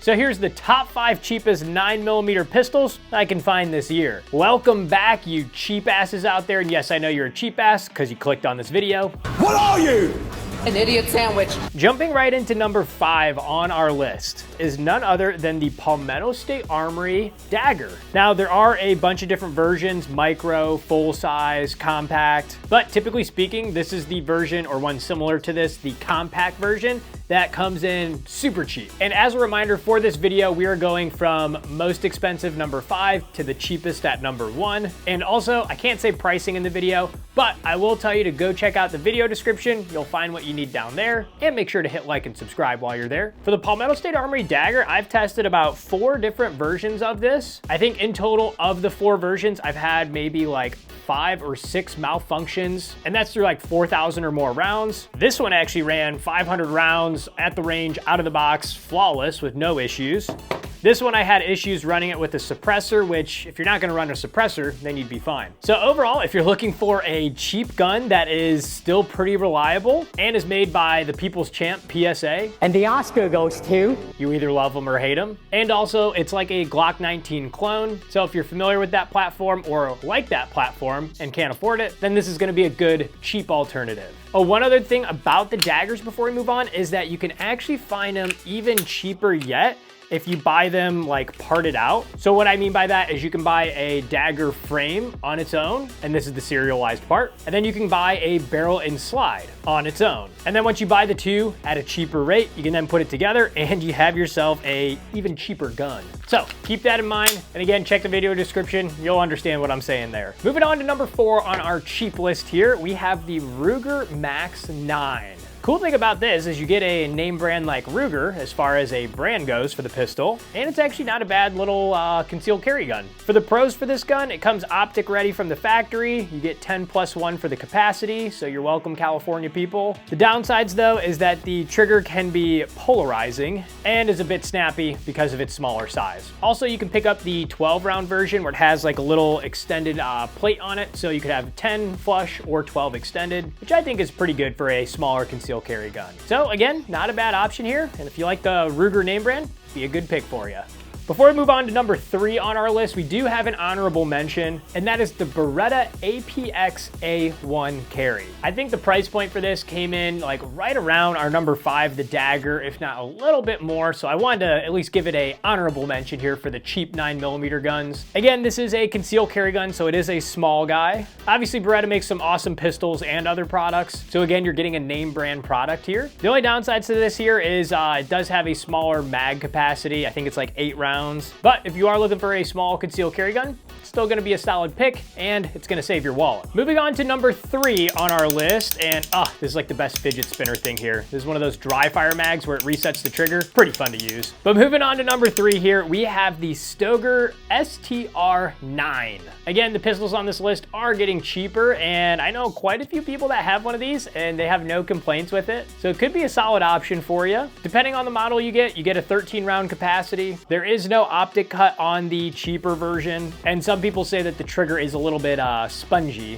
So here's the top 5 cheapest 9mm pistols I can find this year. Welcome back, you cheap asses out there. And yes, I know you're a cheap ass because you clicked on this video. What are you? An idiot sandwich. Jumping right into number 5 on our list is none other than the Palmetto State Armory Dagger. Now, there are a bunch of different versions, micro, full size, compact, but typically speaking, this is the version or one similar to this, the compact version that comes in super cheap. And as a reminder for this video, we are going from most expensive number 5 to the cheapest at number 1. And also, I can't say pricing in the video, but I will tell you to go check out the video description. You'll find what you need down there, and make sure to hit like and subscribe while you're there. For the Palmetto State Armory Dagger, I've tested about 4 different versions of this. I think in total of the 4 versions, I've had maybe like 5 or 6 malfunctions, and that's through like 4,000 or more rounds. This one actually ran 500 rounds at the range, out of the box, flawless with no issues. This one I had issues running it with a suppressor, which if you're not gonna run a suppressor, then you'd be fine. So overall, if you're looking for a cheap gun that is still pretty reliable and is made by the people's champ, PSA. And the Oscar goes to... You either love them or hate them. And also, it's like a Glock 19 clone. So if you're familiar with that platform or like that platform and can't afford it, then this is gonna be a good, cheap alternative. Oh, one other thing about the daggers before we move on is that you can actually find them even cheaper yet if you buy them like parted out. So what I mean by that is you can buy a dagger frame on its own, and this is the serialized part, and then you can buy a barrel and slide on its own. And then once you buy the two at a cheaper rate, you can then put it together and you have yourself a even cheaper gun. So keep that in mind. And again, check the video description. You'll understand what I'm saying there. Moving on to number 4 on our cheap list here, we have the Ruger Max 9. Cool thing about this is you get a name brand like Ruger as far as a brand goes for the pistol, and it's actually not a bad little concealed carry gun. For the pros for this gun, it comes optic ready from the factory. You get 10+1 for the capacity, so you're welcome, California people. The downsides though is that the trigger can be polarizing and is a bit snappy because of its smaller size. Also, you can pick up the 12 round version where it has like a little extended plate on it, so you could have 10 flush or 12 extended, which I think is pretty good for a smaller concealed carry gun. So again, not a bad option here. And if you like the Ruger name brand, be a good pick for you. Before we move on to number 3 on our list, we do have an honorable mention, and that is the Beretta APX A1 Carry. I think the price point for this came in like right around our number 5, the Dagger, if not a little bit more. So I wanted to at least give it a honorable mention here for the cheap 9mm guns. Again, this is a concealed carry gun, so it is a small guy. Obviously, Beretta makes some awesome pistols and other products. So again, you're getting a name brand product here. The only downsides to this here is it does have a smaller mag capacity. I think it's like 8 rounds. But if you are looking for a small concealed carry gun, it's still gonna be a solid pick, and it's gonna save your wallet. Moving on to number 3 on our list, and this is like the best fidget spinner thing here. This is one of those dry fire mags where it resets the trigger. Pretty fun to use. But moving on to number 3 here, we have the Stoeger STR-9. Again, the pistols on this list are getting cheaper, and I know quite a few people that have one of these, and they have no complaints with it. So it could be a solid option for you. Depending on the model you get a 13 round capacity. There is no optic cut on the cheaper version, and some people say that the trigger is a little bit spongy,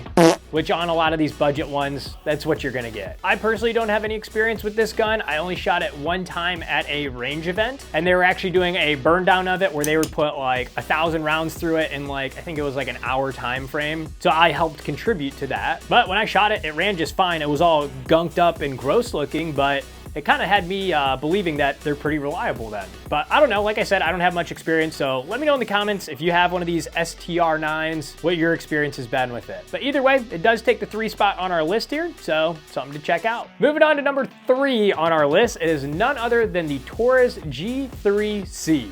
which on a lot of these budget ones, that's what you're gonna get. I personally don't have any experience with this gun. I only shot it one time at a range event, and they were actually doing a burn down of it where they would put like 1,000 rounds through it in like, I think it was like an hour time frame. So I helped contribute to that. But when I shot it, it ran just fine. It was all gunked up and gross looking, but it kind of had me believing that they're pretty reliable then. But I don't know, like I said, I don't have much experience, so let me know in the comments if you have one of these STR-9s, what your experience has been with it. But either way, it does take the 3 spot on our list here, so something to check out. Moving on to number 3 on our list, it is none other than the Taurus G3C.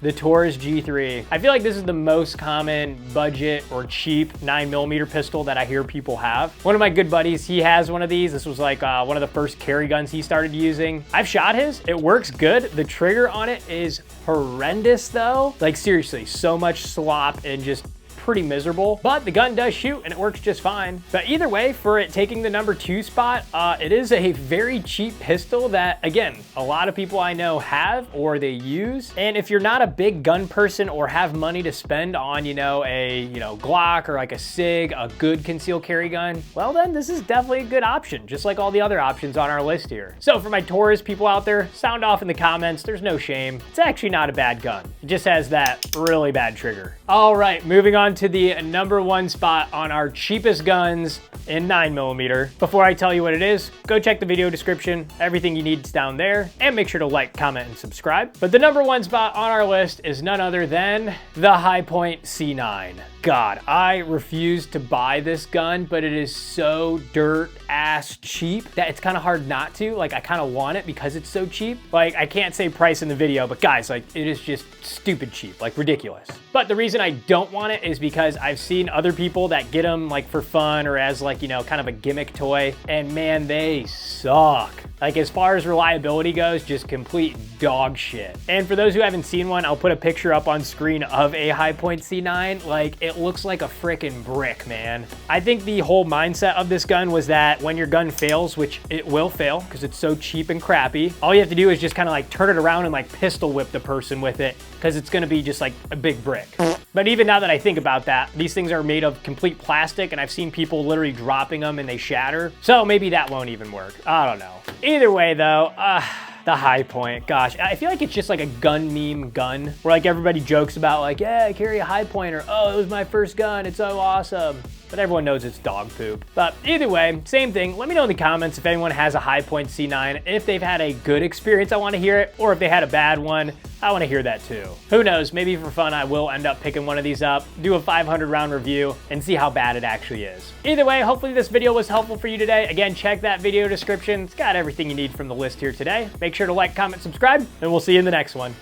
The Taurus G3. I feel like this is the most common budget or cheap 9mm pistol that I hear people have. One of my good buddies, he has one of these. This was like one of the first carry guns he started using. I've shot his, it works good. The trigger on it is horrendous though. Like seriously, so much slop and just pretty miserable, but the gun does shoot and it works just fine. But either way, for it taking the number 2 spot, it is a very cheap pistol that, again, a lot of people I know have or they use. And if you're not a big gun person or have money to spend on, a Glock or like a SIG, a good concealed carry gun, well then this is definitely a good option, just like all the other options on our list here. So for my Taurus people out there, sound off in the comments. There's no shame. It's actually not a bad gun. It just has that really bad trigger. All right, moving on to the number 1 spot on our cheapest guns in 9mm. Before I tell you what it is, go check the video description. Everything you need is down there, and make sure to like, comment, and subscribe. But the number 1 spot on our list is none other than the Hi-Point C9. God, I refuse to buy this gun, but it is so dirt ass cheap that it's kind of hard not to. Like, I kind of want it because it's so cheap. Like, I can't say price in the video, but guys, like, it is just stupid cheap, like ridiculous. But the reason I don't want it is because I've seen other people that get them like for fun or as like, kind of a gimmick toy, and man, they suck. Like, as far as reliability goes, just complete dog shit. And for those who haven't seen one, I'll put a picture up on screen of a Hi-Point C9. Like, it looks like a freaking brick, man. I think the whole mindset of this gun was that when your gun fails, which it will fail because it's so cheap and crappy, all you have to do is just kind of like turn it around and like pistol whip the person with it, because it's gonna be just like a big brick. But even now that I think about that, these things are made of complete plastic, and I've seen people literally dropping them and they shatter. So maybe that won't even work. I don't know. Either way though, the Hi-Point, gosh, I feel like it's just like a gun meme gun where like everybody jokes about like, yeah, I carry a Hi-Point, or oh, it was my first gun, it's so awesome. But everyone knows it's dog poop. But either way, same thing. Let me know in the comments if anyone has a Hi-Point C9, if they've had a good experience, I want to hear it, or if they had a bad one, I want to hear that too. Who knows, maybe for fun I will end up picking one of these up, do a 500 round review, and see how bad it actually is. Either way, hopefully this video was helpful for you today. Again, check that video description. It's got everything you need from the list here today. Make sure to like, comment, subscribe, and we'll see you in the next one.